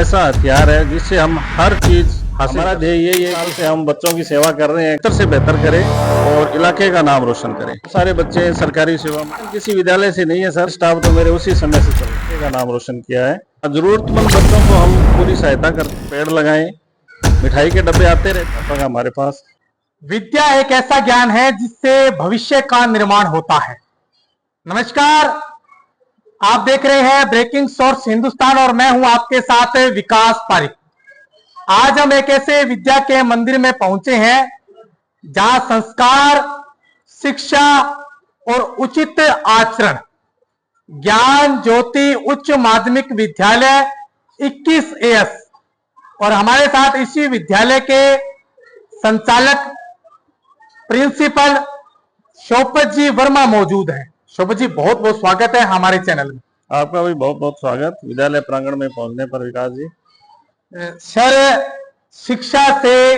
ऐसा हथियार है जिससे हम हर चीज हमारा ध्येय यही है। साल से हम बच्चों की सेवा कर रहे हैं, बेहतर से बेहतर करें और इलाके का नाम रोशन करें। सारे बच्चे सरकारी सेवा में, किसी विद्यालय से नहीं है सर, स्टाफ तो मेरे उसी समय से इलाके का नाम रोशन किया है। जरूरतमंद बच्चों को हम पूरी सहायता कर, पेड़ लगाएं, मिठाई के डब्बे आते रहते हमारे पास। विद्या एक ऐसा ज्ञान है जिससे भविष्य का निर्माण होता है। नमस्कार, आप देख रहे हैं ब्रेकिंग सोर्स हिंदुस्तान और मैं हूं आपके साथ विकास पारिक। आज हम एक ऐसे विद्या के मंदिर में पहुंचे हैं जहां संस्कार, शिक्षा और उचित आचरण ज्ञान ज्योति उच्च माध्यमिक विद्यालय 21 AS और हमारे साथ इसी विद्यालय के संचालक प्रिंसिपल शोपत जी वर्मा मौजूद हैं। शोपत जी, बहुत बहुत स्वागत है हमारे चैनल में। आपका भी बहुत बहुत स्वागत विद्यालय प्रांगण में पहुंचने पर विकास जी। सर, शिक्षा से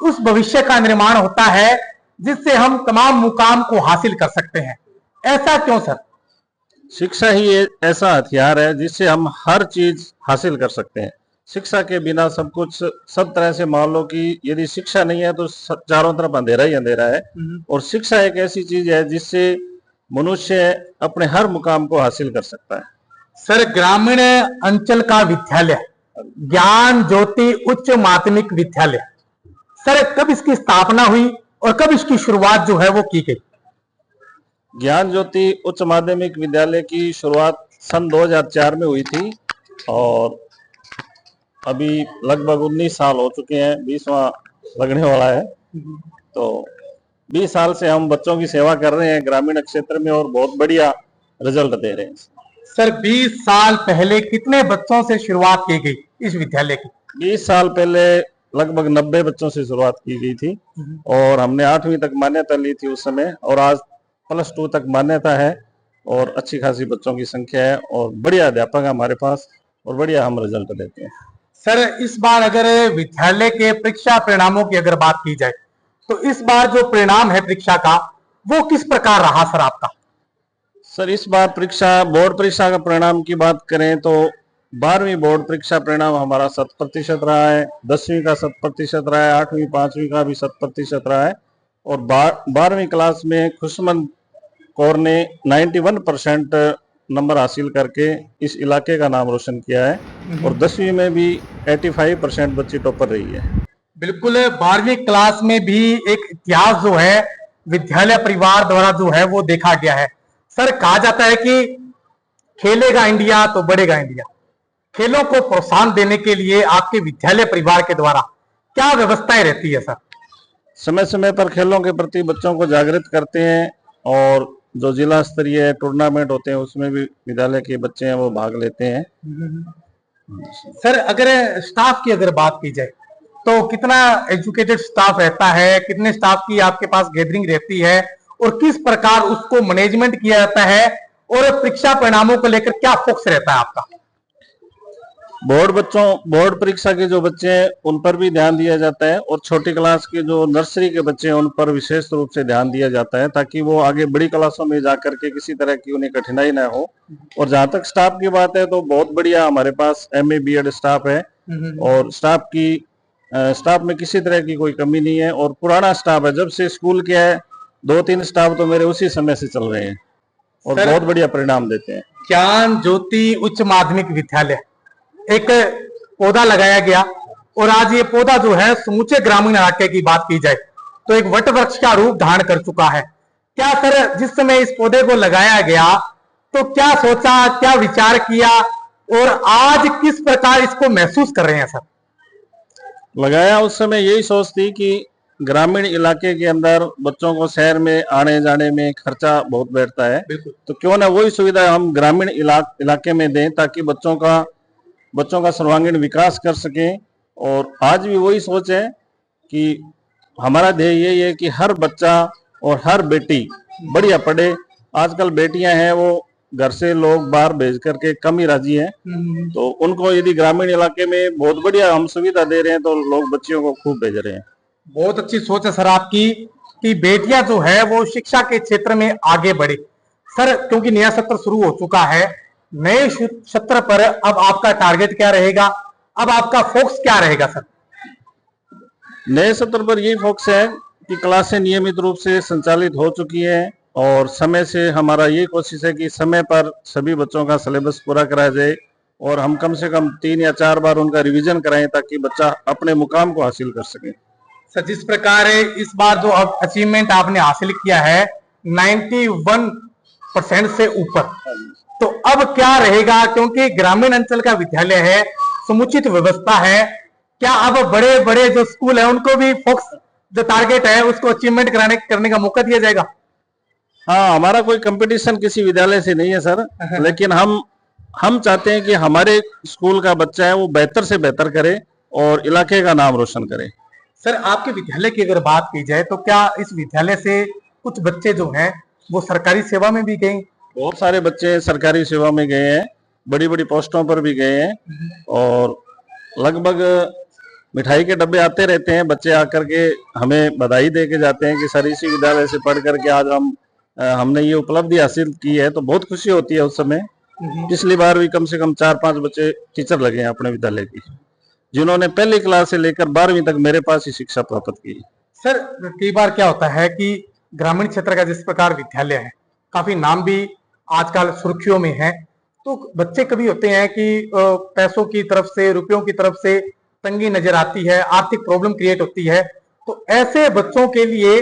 उस भविष्य का निर्माण होता है जिससे हम तमाम मुकाम को हासिल कर सकते हैं, ऐसा क्यों सर? शिक्षा ही ऐसा हथियार है जिससे हम हर चीज हासिल कर सकते हैं। शिक्षा के बिना सब कुछ, सब तरह से मान लो कि यदि शिक्षा नहीं है तो चारों तरफ अंधेरा ही अंधेरा है। और शिक्षा एक ऐसी चीज है जिससे मनुष्य अपने हर मुकाम को हासिल कर सकता है। सर, ग्रामीण अंचल का विद्यालय ज्ञान ज्योति उच्च माध्यमिक विद्यालय, सर कब इसकी स्थापना हुई और कब इसकी शुरुआत जो है वो की गई? ज्ञान ज्योति उच्च माध्यमिक विद्यालय की शुरुआत सन 2004 में हुई थी और अभी लगभग 19 साल हो चुके हैं, 20वां लगने वाला है। तो 20 साल से हम बच्चों की सेवा कर रहे हैं ग्रामीण क्षेत्र में और बहुत बढ़िया रिजल्ट दे रहे हैं। सर, 20 साल पहले कितने बच्चों से शुरुआत की गई इस विद्यालय की? 20 साल पहले लगभग 90 बच्चों से शुरुआत की गई थी और हमने 8वीं तक मान्यता ली थी उस समय, और आज +2 तक मान्यता है और अच्छी खासी बच्चों की संख्या है और बढ़िया अध्यापक है हमारे पास और बढ़िया हम रिजल्ट देते हैं। सर, इस बार अगर विद्यालय के परीक्षा परिणामों की अगर बात की जाए तो इस बार जो परिणाम है परीक्षा का वो किस प्रकार रहा सर आपका? सर, इस बार बोर्ड परीक्षा का परिणाम की बात करें तो 12वीं बोर्ड परीक्षा परिणाम हमारा 100% रहा है, 10वीं का 100% रहा है, 8वीं 5वीं का भी 100% रहा है और 12वीं क्लास में खुशमंद कौर ने 91% नंबर हासिल करके इस इलाके का नाम रोशन किया है और 10वीं में भी 85% बच्ची टॉपर रही है। बिल्कुल, 12वीं क्लास में भी एक इतिहास जो है विद्यालय परिवार द्वारा जो है वो देखा गया है। सर, कहा जाता है कि खेलेगा इंडिया तो बढ़ेगा इंडिया। खेलों को प्रोत्साहन देने के लिए आपके विद्यालय परिवार के द्वारा क्या व्यवस्थाएं रहती है सर? समय समय पर खेलों के प्रति बच्चों को जागृत करते हैं और जो जिला स्तरीय टूर्नामेंट होते हैं उसमें भी विद्यालय के बच्चे हैं वो भाग लेते हैं। सर, अगर स्टाफ की अगर बात की जाए तो कितना एजुकेटेड स्टाफ रहता है, कितने स्टाफ की आपके पास गैदरिंग रहती है और किस प्रकार उसको मैनेजमेंट किया जाता है और परीक्षा परिणामों को लेकर क्या फोकस रहता है आपका? बोर्ड परीक्षा के जो बच्चे हैं उन पर भी ध्यान दिया जाता है और छोटी क्लास के जो नर्सरी के बच्चे हैं उन पर विशेष रूप से ध्यान दिया जाता है ताकि वो आगे बड़ी क्लासों में जाकर के किसी तरह की उन्हें कठिनाई ना हो। और जहां तक स्टाफ की बात है तो बहुत बढ़िया हमारे पास MA BEd स्टाफ है और स्टाफ में किसी तरह की कोई कमी नहीं है और पुराना स्टाफ है, जब से स्कूल किया है 2-3 स्टाफ तो मेरे उसी समय से चल रहे हैं और बहुत बढ़िया परिणाम देते हैं। ज्ञान ज्योति उच्च माध्यमिक विद्यालय एक पौधा लगाया गया और आज ये पौधा जो है समूचे ग्रामीण इलाके की बात की जाए तो एक वट वृक्ष का रूप धारण कर चुका है। क्या सर, जिस समय इस पौधे को लगाया गया तो क्या सोचा, क्या विचार किया और आज किस प्रकार इसको महसूस कर रहे हैं सर? लगाया उस समय यही सोच थी कि ग्रामीण इलाके के अंदर बच्चों को शहर में आने जाने में खर्चा बहुत बैठता है, तो क्यों ना वही सुविधा हम ग्रामीण इलाके में दें ताकि बच्चों का सर्वांगीण विकास कर सकें। और आज भी वही सोच है कि हमारा ध्येय यही है कि हर बच्चा और हर बेटी बढ़िया पढ़े। आजकल बेटियां हैं वो घर से लोग बाहर भेज करके कम ही राजी हैं, तो उनको यदि ग्रामीण इलाके में बहुत बढ़िया हम सुविधा दे रहे हैं तो लोग बच्चियों को खूब भेज रहे हैं। बहुत अच्छी सोच है सर आपकी कि बेटियां जो है वो शिक्षा के क्षेत्र में आगे बढ़े। सर, क्योंकि नया सत्र शुरू हो चुका है, नए सत्र पर अब आपका टारगेट क्या रहेगा? अब आपका फोकस क्या रहेगा सर? नए सत्र पर यही फोकस है कि क्लासें नियमित रूप से संचालित हो चुकी है और समय से हमारा ये कोशिश है कि समय पर सभी बच्चों का सिलेबस पूरा कराया जाए और हम कम से कम 3 या 4 बार उनका रिवीजन कराएं ताकि बच्चा अपने मुकाम को हासिल कर सके। सर, जिस प्रकार इस बार जो अचीवमेंट आपने हासिल किया है 91% से ऊपर, तो अब क्या रहेगा? क्योंकि ग्रामीण अंचल का विद्यालय है, समुचित व्यवस्था है, क्या अब बड़े बड़े जो स्कूल है उनको भी फोकस जो टारगेट है उसको अचीवमेंट करने का मौका दिया जाएगा? हाँ, हमारा कोई कंपटीशन किसी विद्यालय से नहीं है सर, लेकिन हम चाहते हैं कि हमारे स्कूल का बच्चा है वो बेहतर से बेहतर करे और इलाके का नाम रोशन करे। सर, आपके विद्यालय की अगर बात की जाए तो क्या इस विद्यालय से कुछ बच्चे जो हैं वो सरकारी सेवा में भी गए? बहुत सारे बच्चे सरकारी सेवा में गए हैं, बड़ी बड़ी पोस्टों पर भी गए हैं और लगभग मिठाई के डब्बे आते रहते हैं। बच्चे आकर के हमें बधाई दे के जाते हैं कि सर इसी विद्यालय से पढ़ करके आज हमने ये उपलब्धि हासिल की है, तो बहुत खुशी होती है उस समय। पिछली बार भी कम से कम 4-5 बच्चे टीचर लगे हैं अपने विद्यालय की, जिन्होंने पहली क्लास से लेकर 12वीं तक मेरे पास ही शिक्षा प्राप्त की। सर, कई बार क्या होता है कि ग्रामीण क्षेत्र का जिस प्रकार विद्यालय है, काफी नाम भी आजकल सुर्खियों में है, तो बच्चे कभी होते हैं कि पैसों की तरफ से, रुपयों की तरफ से तंगी नजर आती है, आर्थिक प्रॉब्लम क्रिएट होती है, तो ऐसे बच्चों के लिए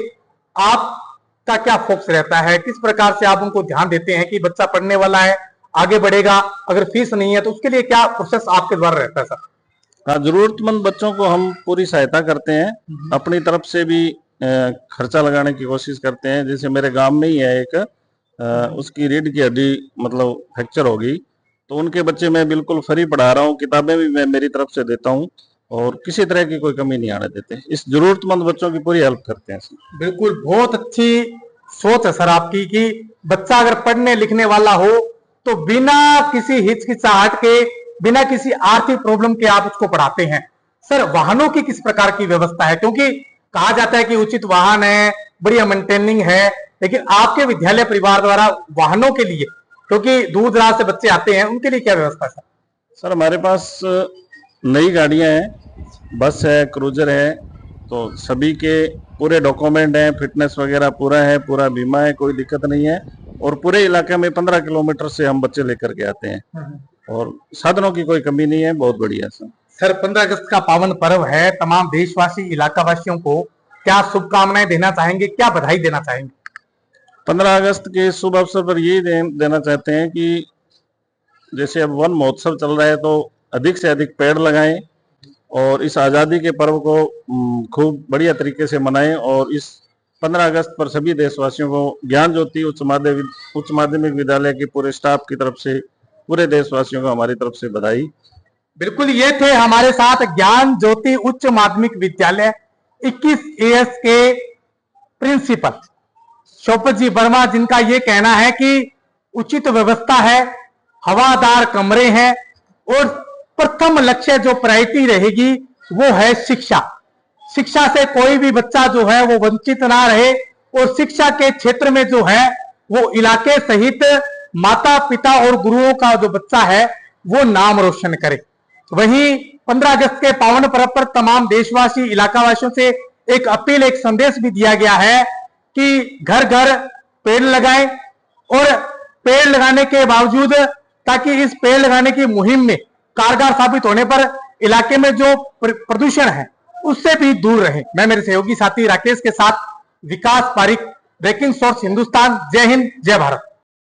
आपका क्या फोकस रहता है? किस प्रकार से आप उनको ध्यान देते हैं कि बच्चा पढ़ने वाला है, आगे बढ़ेगा, अगर फीस नहीं है तो उसके लिए क्या प्रोसेस आपके द्वारा रहता है सर? हाँ, जरूरतमंद बच्चों को हम पूरी सहायता करते हैं, अपनी तरफ से भी खर्चा लगाने की कोशिश करते हैं। जैसे मेरे गांव में ही है एक, उसकी रीढ़ की हड्डी मतलब फ्रैक्चर होगी, तो उनके बच्चे मैं बिल्कुल फ्री पढ़ा रहा हूँ, किताबें भी मैं मेरी तरफ से देता हूँ और किसी तरह की कोई कमी नहीं आने देते। इस जरूरतमंद बच्चों की पूरी हेल्प करते हैं। बिल्कुल, बहुत अच्छी सोच है सर आपकी कि बच्चा अगर पढ़ने लिखने वाला हो तो बिना किसी हिचकिचाहट के, बिना किसी आर्थिक प्रॉब्लम के आप उसको पढ़ाते हैं। सर, वाहनों की किस प्रकार की व्यवस्था है? क्योंकि कहा जाता है कि उचित वाहन है, बढ़िया मेंटेनिंग है, लेकिन आपके विद्यालय परिवार द्वारा वाहनों के लिए, क्योंकि दूर दराज से बच्चे आते हैं, उनके लिए क्या व्यवस्था है सर? सर, हमारे पास नई गाड़ियां हैं, बस है, क्रूजर है, तो सभी के पूरे डॉक्यूमेंट हैं, फिटनेस वगैरह पूरा है, पूरा बीमा है, कोई दिक्कत नहीं है और पूरे इलाके में 15 किलोमीटर से हम बच्चे लेकर के आते हैं और साधनों की कोई कमी नहीं है। बहुत बढ़िया सर। सर, 15 अगस्त का पावन पर्व है, तमाम देशवासी, इलाका वासियों को क्या शुभकामनाएं देना चाहेंगे, क्या बधाई देना चाहेंगे? 15 अगस्त के शुभ अवसर पर यही देना चाहते हैं कि जैसे अब वन महोत्सव चल रहा है तो अधिक से अधिक पेड़ लगाएं और इस आज़ादी के पर्व को खूब बढ़िया तरीके से मनाएं और इस 15 अगस्त पर सभी देशवासियों को ज्ञान ज्योति उच्च माध्यमिक विद्यालय के पूरे स्टाफ की तरफ से, पूरे देशवासियों को हमारी तरफ से बधाई। बिल्कुल, ये थे हमारे साथ ज्ञान ज्योति उच्च माध्यमिक विद्यालय 21 AS के प्रिंसिपल शोपत जी वर्मा, जिनका ये कहना है कि उचित व्यवस्था है, हवादार कमरे हैं और प्रथम लक्ष्य जो प्रायोरिटी रहेगी वो है शिक्षा। शिक्षा से कोई भी बच्चा जो है वो वंचित ना रहे और शिक्षा के क्षेत्र में जो है वो इलाके सहित माता पिता और गुरुओं का जो बच्चा है वो नाम रोशन करे। वहीं 15 अगस्त के पावन पर्व पर तमाम देशवासी, इलाका वासियों से एक अपील, एक संदेश भी दिया गया है कि घर घर पेड़ लगाएं और पेड़ लगाने के बावजूद, ताकि इस पेड़ लगाने की मुहिम में कारगर साबित होने पर इलाके में जो प्रदूषण है उससे भी दूर रहे। मैं मेरे सहयोगी साथी राकेश के साथ विकास पारिक, ब्रेकिंग सोर्स हिंदुस्तान। जय हिंद, जय भारत।